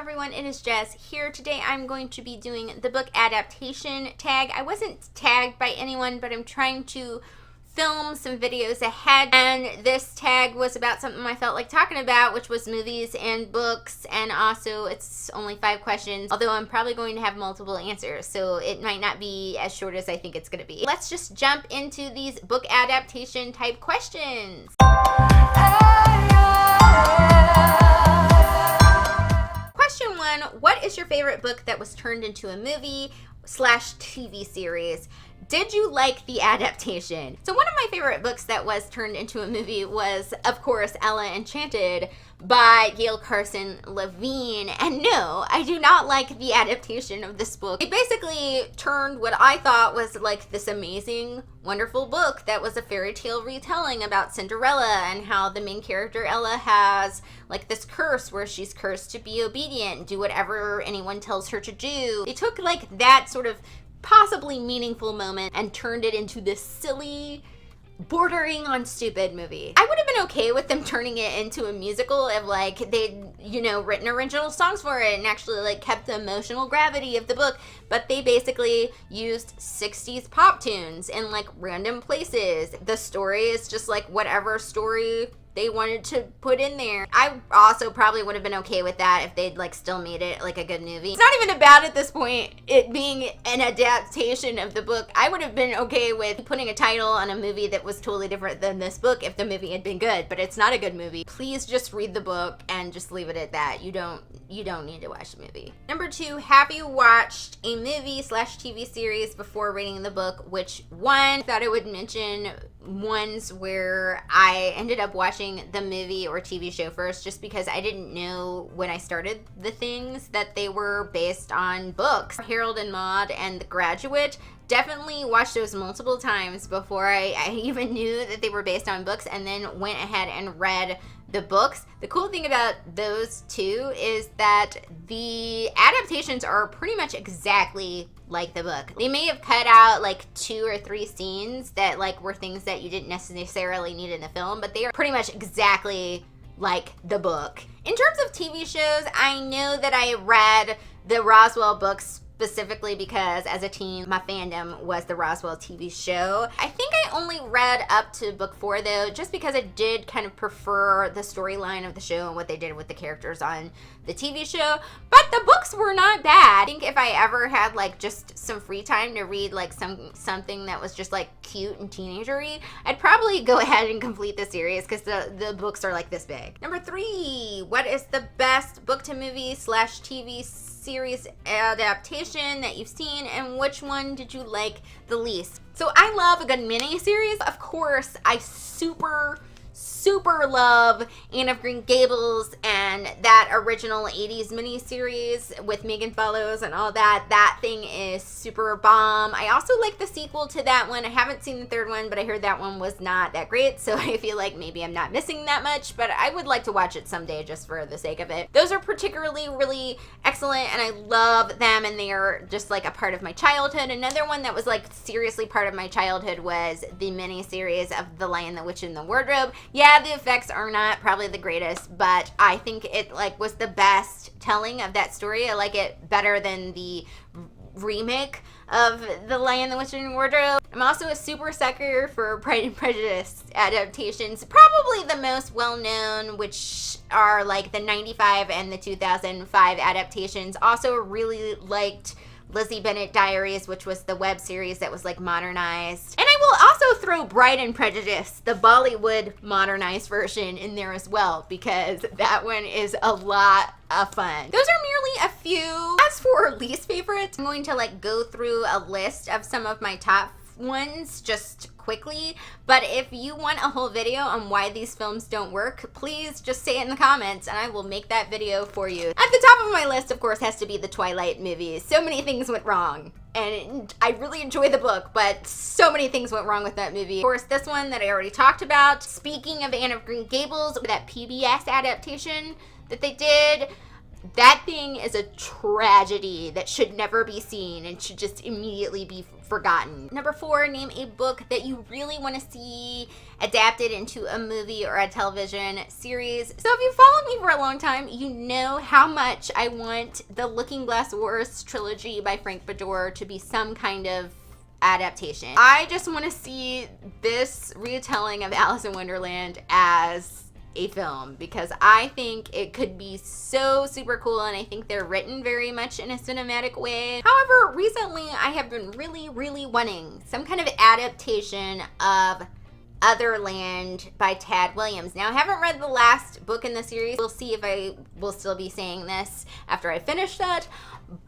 everyone, it is Jess here. Today I'm going to be doing the book Adaptation Tag. I wasn't tagged by anyone, but I'm trying to film some videos ahead, and this tag was about something I felt like talking about, which was movies and books, and also it's only 5 questions, although I'm probably going to have multiple answers, so it might not be as short as I think it's going to be. Let's just jump into these book adaptation type questions. Question 1, what is your favorite book that was turned into a movie/TV series? Did you like the adaptation? So one of my favorite books that was turned into a movie was, of course, Ella Enchanted by Gail Carson Levine. And no, I do not like the adaptation of this book. It basically turned what I thought was like this amazing, wonderful book that was a fairy tale retelling about Cinderella and how the main character Ella has like this curse where she's cursed to be obedient and do whatever anyone tells her to do. They took like that sort of possibly meaningful moment and turned it into this silly, bordering on stupid movie. I would have been okay with them turning it into a musical if like they'd, written original songs for it and actually like kept the emotional gravity of the book, but they basically used 60s pop tunes in like random places. The story is just like whatever story they wanted to put in there. I also probably would have been okay with that if they'd like still made it like a good movie. It's not even about at this point it being an adaptation of the book. I would have been okay with putting a title on a movie that was totally different than this book if the movie had been good, but it's not a good movie. Please just read the book and just leave it at that. You don't need to watch the movie. Number 2, have you watched a movie/TV series before reading the book? Which one? I thought I would mention ones where I ended up watching the movie or TV show first, just because I didn't know when I started the things that they were based on books. Harold and Maude and The Graduate, definitely watched those multiple times before I even knew that they were based on books, and then went ahead and read the books. The cool thing about those two is that the adaptations are pretty much exactly like the book. They may have cut out like 2 or 3 scenes that like were things that you didn't necessarily need in the film, but they are pretty much exactly like the book. In terms of TV shows, I know that I read the Roswell books specifically because as a teen, my fandom was the Roswell TV show. I think I only read up to book 4 though, just because I did kind of prefer the storyline of the show and what they did with the characters on the TV show, but the books were not bad. I think if I ever had like just some free time to read like something that was just like cute and teenagery, I'd probably go ahead and complete the series because the books are like this big. Number 3, what is the best book to movie/TV series adaptation that you've seen, and which one did you like the least? So I love a good mini series. Of course, I super love Anne of Green Gables and that original 80s miniseries with Megan Follows and all that. That thing is super bomb. I also like the sequel to that one. I haven't seen the 3rd one, but I heard that one was not that great, so I feel like maybe I'm not missing that much, but I would like to watch it someday just for the sake of it. Those are particularly really excellent, and I love them, and they are just like a part of my childhood. Another one that was like seriously part of my childhood was the miniseries of The Lion, the Witch, and the Wardrobe. Yeah, the effects are not probably the greatest, but I think it like was the best telling of that story. I like it better than the remake of The Lion, the Witch, and the Wardrobe. I'm also a super sucker for Pride and Prejudice adaptations. Probably the most well-known, which are like the 95 and the 2005 adaptations. Also really liked Lizzie Bennet Diaries, which was the web series that was like modernized. And I will also throw Bride and Prejudice, the Bollywood modernized version, in there as well, because that one is a lot of fun. Those are merely a few. As for least favorites, I'm going to like go through a list of some of my top ones just quickly, but if you want a whole video on why these films don't work, please just say it in the comments and I will make that video for you. At the top of my list, of course, has to be the Twilight movies. So many things went wrong, and I really enjoy the book, but so many things went wrong with that movie. Of course, this one that I already talked about. Speaking of Anne of Green Gables, that PBS adaptation that they did, That thing is a tragedy that should never be seen and should just immediately be forgotten. Number 4, name a book that you really want to see adapted into a movie or a television series. So if you followed me for a long time, you know how much I want the Looking Glass Wars trilogy by Frank Bador to be some kind of adaptation. I just want to see this retelling of Alice in Wonderland as a film, because I think it could be so super cool, and I think they're written very much in a cinematic way. However, recently I have been really wanting some kind of adaptation of Otherland by Tad Williams. Now, I haven't read the last book in the series. We'll see if I will still be saying this after I finish that,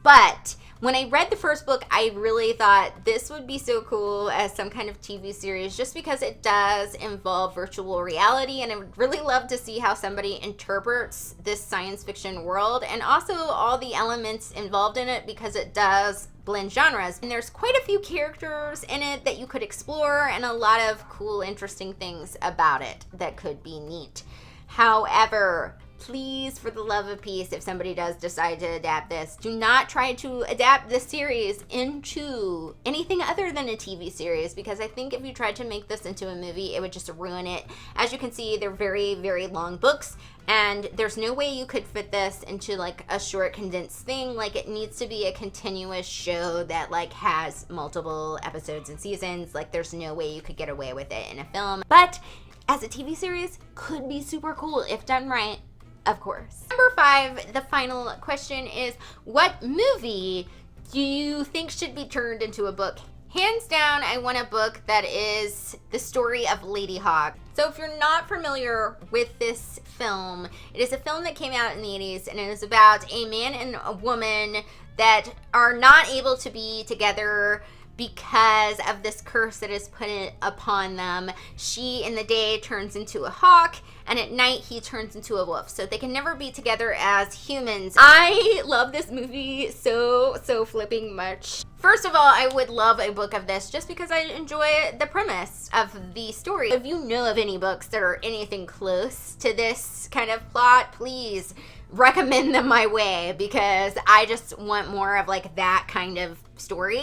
but when I read the first book, I really thought this would be so cool as some kind of TV series, just because it does involve virtual reality, and I would really love to see how somebody interprets this science fiction world, and also all the elements involved in it, because it does blend genres. And there's quite a few characters in it that you could explore, and a lot of cool, interesting things about it that could be neat. However, please, for the love of peace, if somebody does decide to adapt this, do not try to adapt this series into anything other than a TV series, because I think if you tried to make this into a movie, it would just ruin it. As you can see, they're very long books, and there's no way you could fit this into like a short condensed thing. Like, it needs to be a continuous show that like has multiple episodes and seasons. Like, there's no way you could get away with it in a film, but as a TV series, could be super cool if done right. Of course. Number 5, the final question is, what movie do you think should be turned into a book? Hands down, I want a book that is the story of Lady Hawk. So if you're not familiar with this film, it is a film that came out in the 80s, and it is about a man and a woman that are not able to be together because of this curse that is put upon them. She in the day turns into a hawk, and at night he turns into a wolf, so they can never be together as humans. I love this movie so flipping much. First of all, I would love a book of this just because I enjoy the premise of the story. If you know of any books that are anything close to this kind of plot, please recommend them my way, because I just want more of like that kind of story.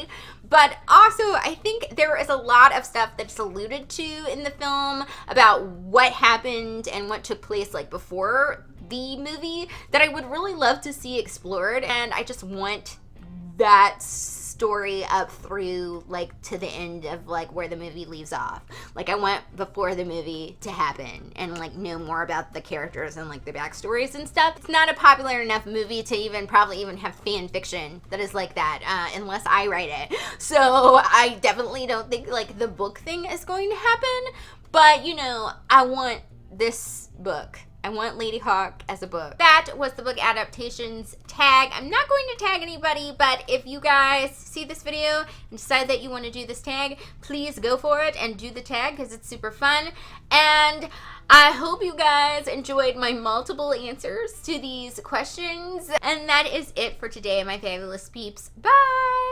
But also, I think there is a lot of stuff that's alluded to in the film about what happened and what took place like before the movie that I would really love to see explored, and I just want that story up through like to the end of like where the movie leaves off. Like, I want before the movie to happen and like know more about the characters and like the backstories and stuff. It's not a popular enough movie to even probably even have fan fiction that is like that, unless I write it. So I definitely don't think like the book thing is going to happen, but you know, I want this book. I want Lady Hawk as a book. That was the book adaptations tag. I'm not going to tag anybody, but if you guys see this video and decide that you want to do this tag, please go for it and do the tag, because it's super fun. And I hope you guys enjoyed my multiple answers to these questions. And that is it for today, my fabulous peeps. Bye!